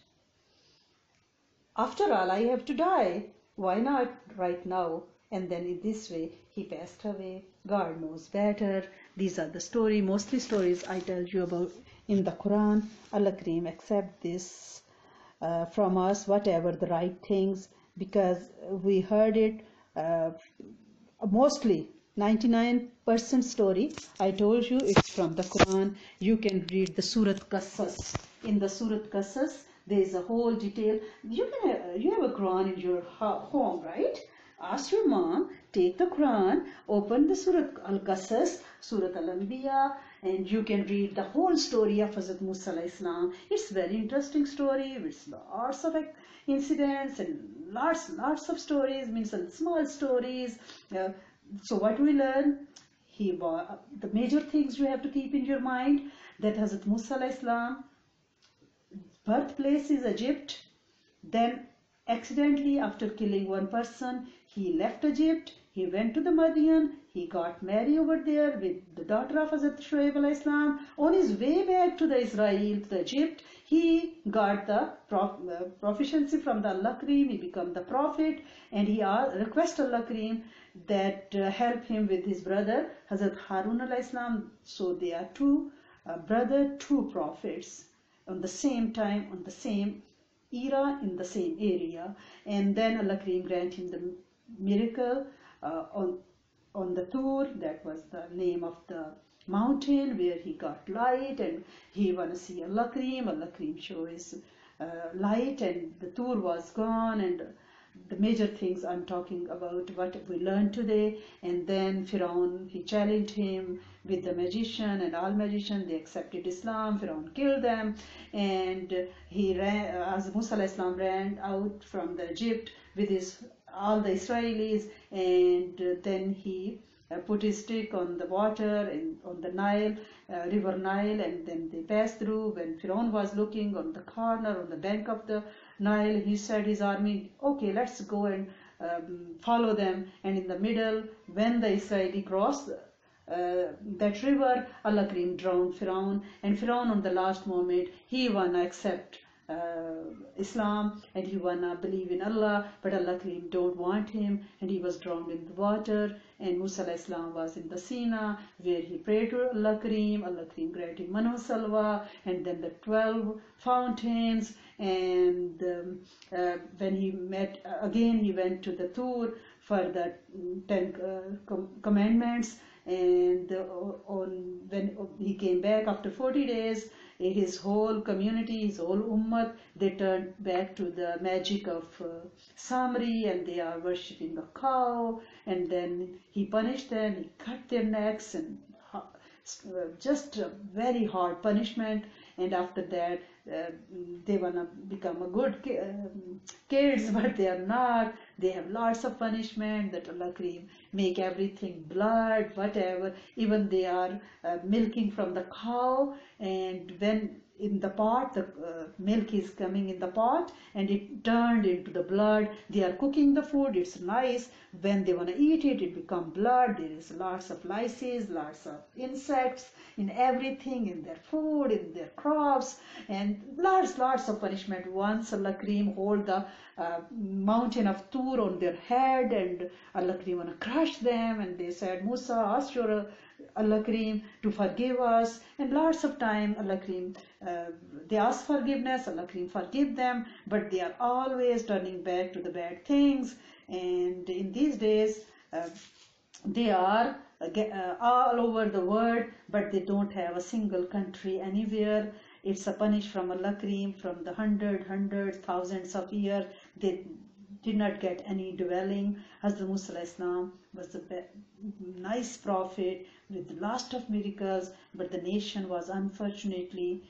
After all, I have to die. Why not right now? And then in this way, he passed away. God knows better. These are the story, mostly stories I tell you about in the Quran. Allah Kareem accept this from us, whatever the right things, because we heard it mostly 99% story. I told you it's from the Quran. You can read the Surat Qasas. In the Surat Qasas, there is a whole detail. You have a Quran in your home, right? Ask your mom, take the Quran, open the Surat Al-Qasas, Surat Al-Anbiya, and you can read the whole story of Hazrat Musa alayhi salam. It's very interesting story with lots of incidents and lots of stories, means small stories. So what we learn? The major things you have to keep in your mind, that Hazrat Musa alayhi salam birthplace is Egypt. Then accidentally, after killing one person, he left Egypt. He went to the Madian. He got married over there with the daughter of Hazrat Shuaib alayhi salam. On his way back to the Israel, to the Egypt, he got the proficiency from the Allah Kareem. He became the prophet, and he requested Allah Kareem that help him with his brother Hazrat Harun alayhi salam. So they are two prophets on the same time, on the same era, in the same area. And then Allah Kareem grant him the miracle on the Tur. That was the name of the mountain where he got light, and he want to see Allah Kareem. Allah Kareem show his light, and the Tur was gone. And the major things I'm talking about, what we learned today. And then Firaun, he challenged him with the magician, and all magicians, they accepted Islam. Firaun killed them, and he ran, as Musa alayhi salam ran out from the Egypt with all the Israelis, and then he put his stick on the water and on the Nile, river Nile, and then they passed through. When Firaun was looking on the corner, on the bank of the Nile, he said his army, okay, let's go and follow them. And in the middle, when the Israeli crossed that river, Allah Kareem drowned Firaun. And Firaun, on the last moment, he wanna accept Islam, and he wanna believe in Allah, but Allah Kareem don't want him, and he was drowned in the water. And Musa alayhi salam was in the Sina, where he prayed to Allah Kareem. Allah Kareem granted him Manu Salwa, and then the 12 fountains. And when he met again, he went to the Tur for the 10 commandments. And when he came back after 40 days, his whole community, his whole ummah, they turned back to the magic of Samri, and they are worshipping a cow. And then he punished them, he cut their necks, and just a very hard punishment. And after that, they want to become a good kids, but they are not. They have lots of punishment that Allah Kareem make everything blood, whatever. Even they are milking from the cow, and when in the pot, the milk is coming in the pot, and it turned into the blood. They are cooking the food, it's nice. When they want to eat it, it becomes blood. There is lots of lices, lots of insects in everything, in their food, in their crops, and lots of punishment. Once Allah Kareem hold the mountain of Tur on their head, and Allah Kareem want to crush them, and they said, Musa, ask your Allah Kareem to forgive us. And lots of time Allah Kareem, they ask forgiveness, Allah Kareem forgive them, but they are always turning back to the bad things. And in these days, they are all over the world, but they don't have a single country anywhere. It's a punish from Allah Kareem from the hundreds, thousands of years. They did not get any dwelling. Hazrat Musa alayhi salam was a nice prophet with lots of miracles, but the nation was unfortunately,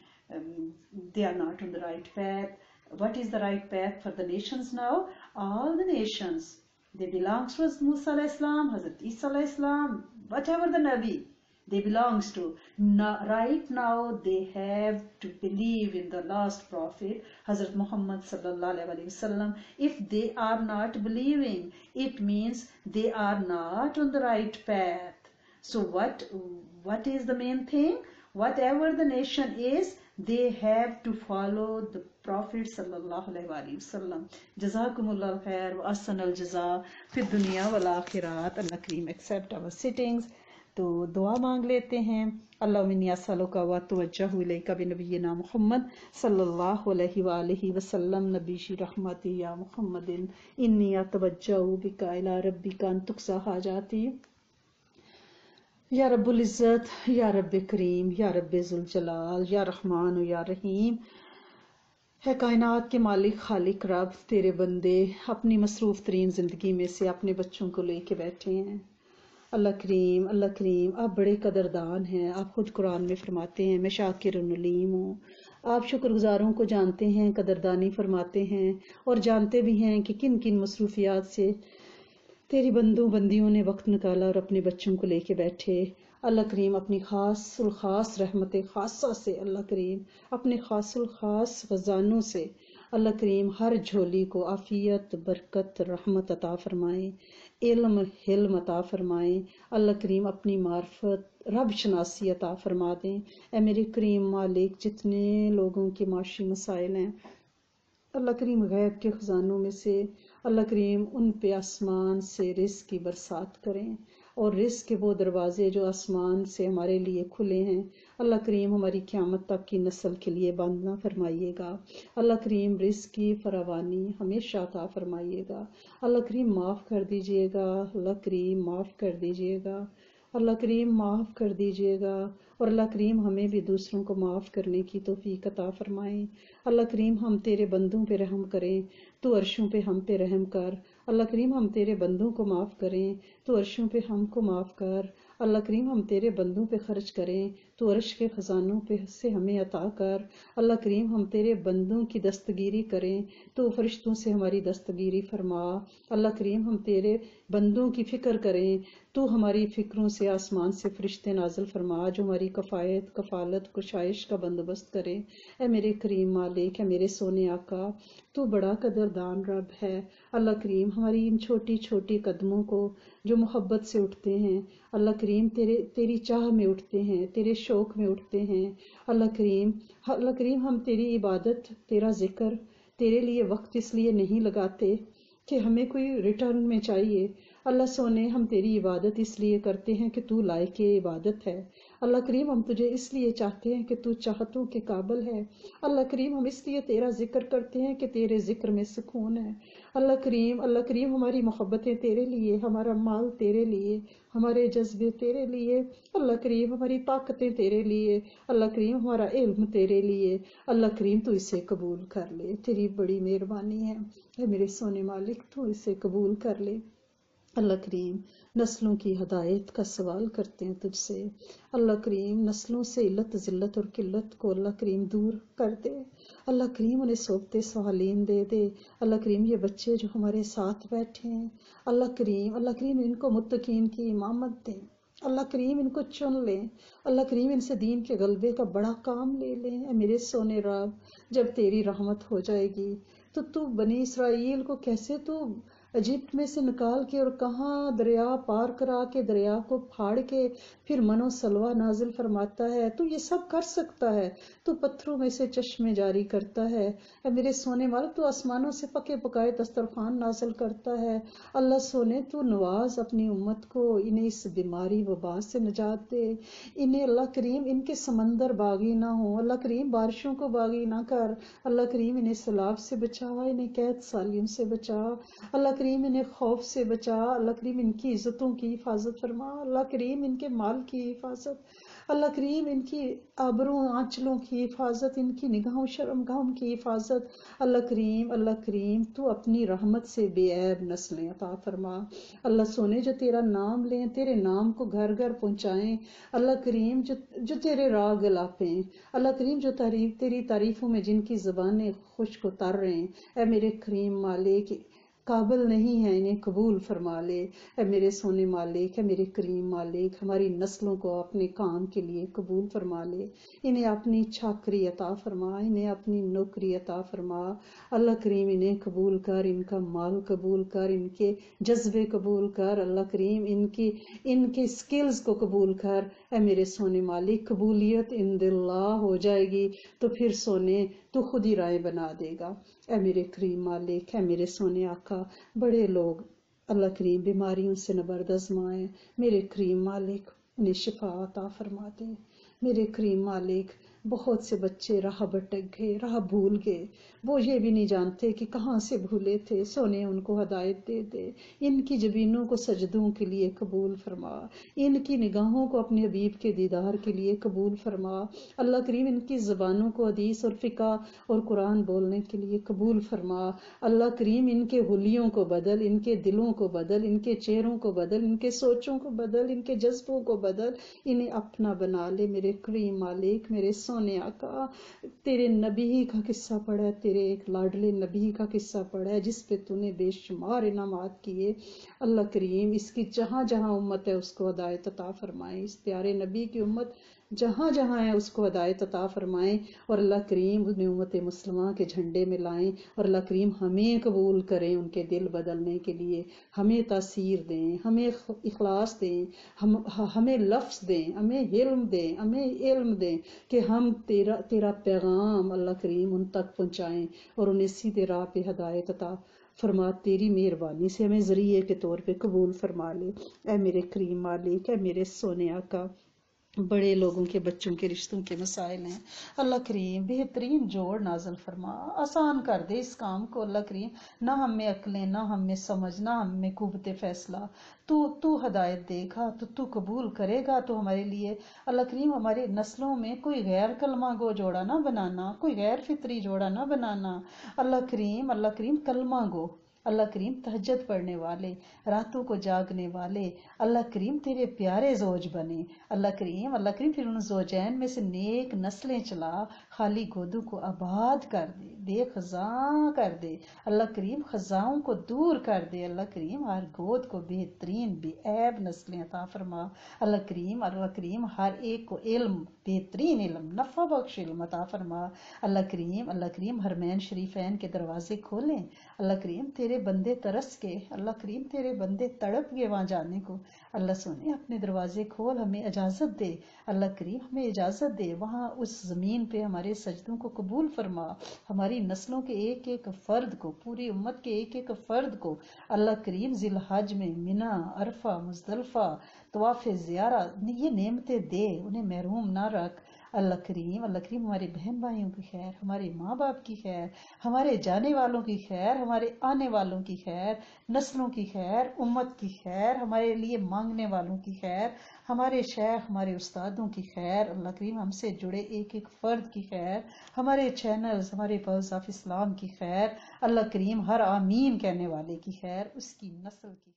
they are not on the right path. What is the right path for the nations now? All the nations, they belong to Musa alayhi salam, Hazrat Isa alayhi salam, whatever the Nabi they belongs to. Now, right now they have to believe in the last prophet, Hazrat Muhammad sallallahu alaihi wasallam. If they are not believing, it means they are not on the right path. So what is the main thing? Whatever the nation is, they have to follow the Prophet sallallahu alaihi wasallam. Jazakumullah khair wa ahsanal jaza fi dunya wal akhirat. Allah Kareem accept our sittings. تو دعا مانگ لیتے ہیں. اللہم انی اسألک و اتوجہ الیک بنبینا محمد صلی اللہ علیہ وآلہ وسلم نبیشی رحمتی یا محمد انی اتوجہ بک الی ربک ان تقضی حاجاتی. یا رب العزت، یا رب کریم، یا رب ذوالجلال، یا رحمان و یا رحیم، ہے کائنات کے مالک خالق رب، تیرے بندے اپنی مصروف ترین زندگی میں سے اپنے بچوں کو لے کے بیٹھے ہیں. اللہ کریم آپ بڑے قدردان ہیں. آپ خود قرآن میں فرماتے ہیں میں شاکر علیم ہوں. آپ شکر گزاروں کو جانتے ہیں، قدردانی فرماتے ہیں، اور جانتے بھی ہیں کہ کن کن مصروفیات سے تیری بندیوں نے وقت نکالا اور اپنے بچوں کو لے کے بیٹھے. اللہ کریم اپنی خاص رحمت خاصہ سے، اللہ کریم اپنے خاص الخاص خزانوں سے اللہ کریم ہر جھولی کو عافیت، برکت، رحمت عطا فرمائیں، علم حلم عطا فرمائیں. اللہ کریم اپنی معرفت، رب شناسی عطا فرما دیں. اے میرے کریم مالک، جتنے لوگوں کے معاشی مسائل ہیں اللہ کریم غیب کے خزانوں میں سے اللہ کریم ان پہ آسمان سے رزق کی برسات کریں، اور رزق کے وہ دروازے جو آسمان سے ہمارے لیے کھلے ہیں اللہ کریم ہماری قیامت تک کی نسل کے لیے بند نہ فرمائیے گا. اللہ کریم رزق کی فراوانی ہمیشہ عطا فرمائیے گا. اللہ کریم معاف کر دیجیے گا. اللہ کریم معاف کر دیجیے گا. اللہ کریم معاف کر دیجیے گا. اور اللہ کریم ہمیں بھی دوسروں کو معاف کرنے کی توفیق عطا فرمائیں. اللہ کریم ہم تیرے بندوں پہ رحم کریں، تو عرشوں پہ ہم پہ رحم کر. اللہ کریم ہم تیرے بندوں کو معاف کریں، تو عرشوں پہ ہم کو معاف کر. اللہ کریم ہم تیرے بندوں پہ خرچ کریں، تو عرش کے خزانوں پہ سے ہمیں عطا کر. اللہ کریم ہم تیرے بندوں کی دستگیری کریں، تو فرشتوں سے ہماری دستگیری فرما. اللہ کریم ہم تیرے بندوں کی فکر کریں، تو ہماری فکروں سے آسمان سے فرشتے نازل فرما جو ہماری کفالت کشائش کا بندوبست کرے. اے میرے کریم مالک، اے میرے سونے آقا، تو بڑا قدردان رب ہے. اللہ کریم ہماری ان چھوٹی چھوٹی قدموں کو جو محبت سے اٹھتے ہیں اللہ کریم تیری چاہ میں اٹھتے ہیں، تیرے شوق میں اٹھتے ہیں۔ اللہ کریم ہم تیری عبادت، تیرا ذکر، تیرے لیے وقت اس لیے نہیں لگاتے کہ ہمیں کوئی ریٹرن میں چاہیے۔ اللہ سونے ہم تیری عبادت اس لیے کرتے ہیں کہ تو لائق عبادت ہے۔ اللہ کریم ہم تجھے اس لیے چاہتے ہیں کہ تو چاہتوں کے قابل ہے۔ اللہ کریم ہم اس لیے تیرا ذکر کرتے ہیں کہ تیرے ذکر میں سکون ہے۔ اللہ کریم ہماری محبتیں تیرے لیے، ہمارا مال تیرے لیے، ہمارے جذبے تیرے لیے۔ اللہ کریم ہماری طاقتیں تیرے لیے۔ اللہ کریم ہمارا علم تیرے لیے۔ اللہ کریم تو اسے قبول کر لے، تیری بڑی مہربانی ہے۔ اے میرے سونے مالک تو اسے قبول کر لے۔ اللہ کریم نسلوں کی ہدایت کا سوال کرتے ہیں تجھ سے۔ اللہ کریم نسلوں سے علت ذلت اور قلت کو اللہ کریم دور کر دے۔ اللہ کریم انہیں صحبت صالحین دے دے۔ اللہ کریم یہ بچے جو ہمارے ساتھ بیٹھے ہیں، اللہ کریم ان کو متقین کی امامت دیں۔ اللہ کریم ان کو چن لیں۔ اللہ کریم ان سے دین کے غلبے کا بڑا کام لے لیں۔ اے میرے سونے رب، جب تیری رحمت ہو جائے گی تو بنی اسرائیل کو کیسے تو ایجپٹ میں سے نکال کے اور کہاں دریا پار کرا کے دریا کو پھاڑ کے پھر من و سلوہ نازل فرماتا ہے، تو یہ سب کر سکتا ہے۔ تو پتھروں میں سے چشمے جاری کرتا ہے۔ اے میرے سونے والے تو آسمانوں سے پکے پکائے دسترخوان نازل کرتا ہے۔ اللہ سونے تو نواز اپنی امت کو، انہیں اس بیماری وبا سے نجات دے۔ انہیں اللہ کریم ان کے سمندر باغی نہ ہوں۔ اللہ کریم بارشوں کو باغی نہ کر۔ اللہ کریم انہیں سیلاب سے بچا، انہیں قید سالیوں سے بچا۔ اللہ کریم انہیں خوف سے بچا۔ اللہ کریم ان کی عزتوں کی حفاظت فرما۔ اللہ کریم ان کے مال کی حفاظت، اللہ کریم ان کی آبروں آنچلوں کی حفاظت، ان کی نگاہوں شرم گاہوں کی حفاظت۔ اللہ کریم تو اپنی رحمت سے بے عیب نسلیں عطا فرما۔ اللہ سونے جو تیرا نام لیں، تیرے نام کو گھر گھر پہنچائیں۔ اللہ کریم جو تیرے راگ الاپیں، اللہ کریم جو تیری تعریفوں میں جن کی زبانیں خشک و تر رہیں، اے میرے کریم مالک قابل نہیں ہے، انہیں قبول فرما لے۔ اے میرے سونے مالک، اے میرے کریم مالک، ہماری نسلوں کو اپنے کام کے لیے قبول فرما لے۔ انہیں اپنی چاکری عطا فرما، انہیں اپنی نوکری عطا فرما۔ اللہ کریم انہیں قبول کر، ان کا مال قبول کر، ان کے جذبے قبول کر۔ اللہ کریم ان کے سکلز کو قبول کر۔ اے میرے سونے مالک قبولیت عند اللہ ہو جائے گی تو پھر سونے تو خود ہی رائے بنا دے گا۔ اے میرے کریم مالک، اے میرے سونے آقا، بڑے لوگ اللہ کریم بیماریوں سے نبرد آزمائیں، میرے کریم مالک انہیں شفا عطا فرما دے۔ میرے کریم مالک بہت سے بچے راہ بھٹک گئے، راہ بھول گئے، وہ یہ بھی نہیں جانتے کہ کہاں سے بھولے تھے۔ سونے ان کو ہدایت دے دے، ان کی جبینوں کو سجدوں کے لیے قبول فرما، ان کی نگاہوں کو اپنے حبیب کے دیدار کے لیے قبول فرما۔ اللہ کریم ان کی زبانوں کو حدیث اور فقہ اور قرآن بولنے کے لیے قبول فرما۔ اللہ کریم ان کے حلیوں کو بدل، ان کے دلوں کو بدل، ان کے چہروں کو بدل، ان کے سوچوں کو بدل، ان کے جذبوں کو بدل، انہیں اپنا بنا لے۔ میرے کریم مالک، میرے سونے آقا، تیرے نبی کا قصہ پڑھا ہے، تیرے ایک لاڈلے نبی کا قصہ پڑھا ہے جس پہ تو نے بے شمار انعامات کیے۔ اللہ کریم اس کی جہاں جہاں امت ہے اس کو ہدایت عطا فرمائیں، اس پیارے نبی کی امت جہاں جہاں ہے اس کو ہدایت عطا فرمائیں، اور اللہ کریم انہیں امت مسلمہ کے جھنڈے میں لائیں، اور اللہ کریم ہمیں قبول کریں ان کے دل بدلنے کے لیے، ہمیں تاثیر دیں، ہمیں اخلاص دیں، ہمیں لفظ دیں، ہمیں علم دیں کہ ہم تیرا پیغام اللہ کریم ان تک پہنچائیں اور انہیں سیدھے راہ پہ ہدایت عطا فرما۔ تیری مہربانی سے ہمیں ذریعے کے طور پہ قبول فرما لے۔ اے میرے کریم مالک، اے میرے سونے آقا، بڑے لوگوں کے بچوں کے رشتوں کے مسائل ہیں، اللہ کریم بہترین جوڑ نازل فرما، آسان کر دے اس کام کو۔ اللہ کریم نہ ہم میں عقلیں، نہ ہم میں سمجھ، نہ ہم میں قوت فیصلہ، تو ہدایت دے گا تو قبول کرے گا تو ہمارے لیے۔ اللہ کریم ہمارے نسلوں میں کوئی غیر کلمہ گو جوڑا نہ بنانا، کوئی غیر فطری جوڑا نہ بنانا۔ اللہ کریم کلمہ گو، اللہ کریم تہجد پڑھنے والے، راتوں کو جاگنے والے، اللہ کریم تیرے پیارے زوج بنے۔ اللہ کریم پھر ان زوجین میں سے نیک نسلیں چلا، خالی گودوں کو آباد کر دے، بے خزاں کر دے۔ اللہ کریم خزاؤں کو دور کر دے۔ اللہ کریم ہر گود کو بہترین بے عیب نسلیں عطا فرما۔ اللہ کریم ہر ایک کو علم، بہترین علم، نفع بخش علم عطا فرما۔ اللہ کریم حرمین شریفین کے دروازے کھولیں۔ اللہ کریم تیرے تیرے بندے ترس کے، اللہ کریم تیرے بندے تڑپ گئے وہاں جانے کو، اللہ سونے اپنے دروازے کھول، ہمیں اجازت دے، اللہ کریم ہمیں اجازت دے، وہاں اس زمین پہ ہمارے سجدوں کو قبول فرما، ہماری نسلوں کے ایک ایک فرد کو، پوری امت کے ایک ایک فرد کو اللہ کریم ذی الحج میں منی، عرفہ، مزدلفہ، طواف زیارہ یہ نعمتیں دے، انہیں محروم نہ رکھ اللہ کریم۔ اللہ کریم ہمارے بہن بھائیوں کی خیر، ہمارے ماں باپ کی خیر، ہمارے جانے والوں کی خیر، ہمارے آنے والوں کی خیر، نسلوں کی خیر، امت کی خیر، ہمارے لیے مانگنے والوں کی خیر، ہمارے شیخ، ہمارے استادوں کی خیر، اللہ کریم ہم سے جڑے ایک ایک فرد کی خیر، ہمارے چینلز، ہمارے پلس آف اسلام کی خیر، اللہ کریم ہر آمین کہنے والے کی خیر، اس کی نسل کی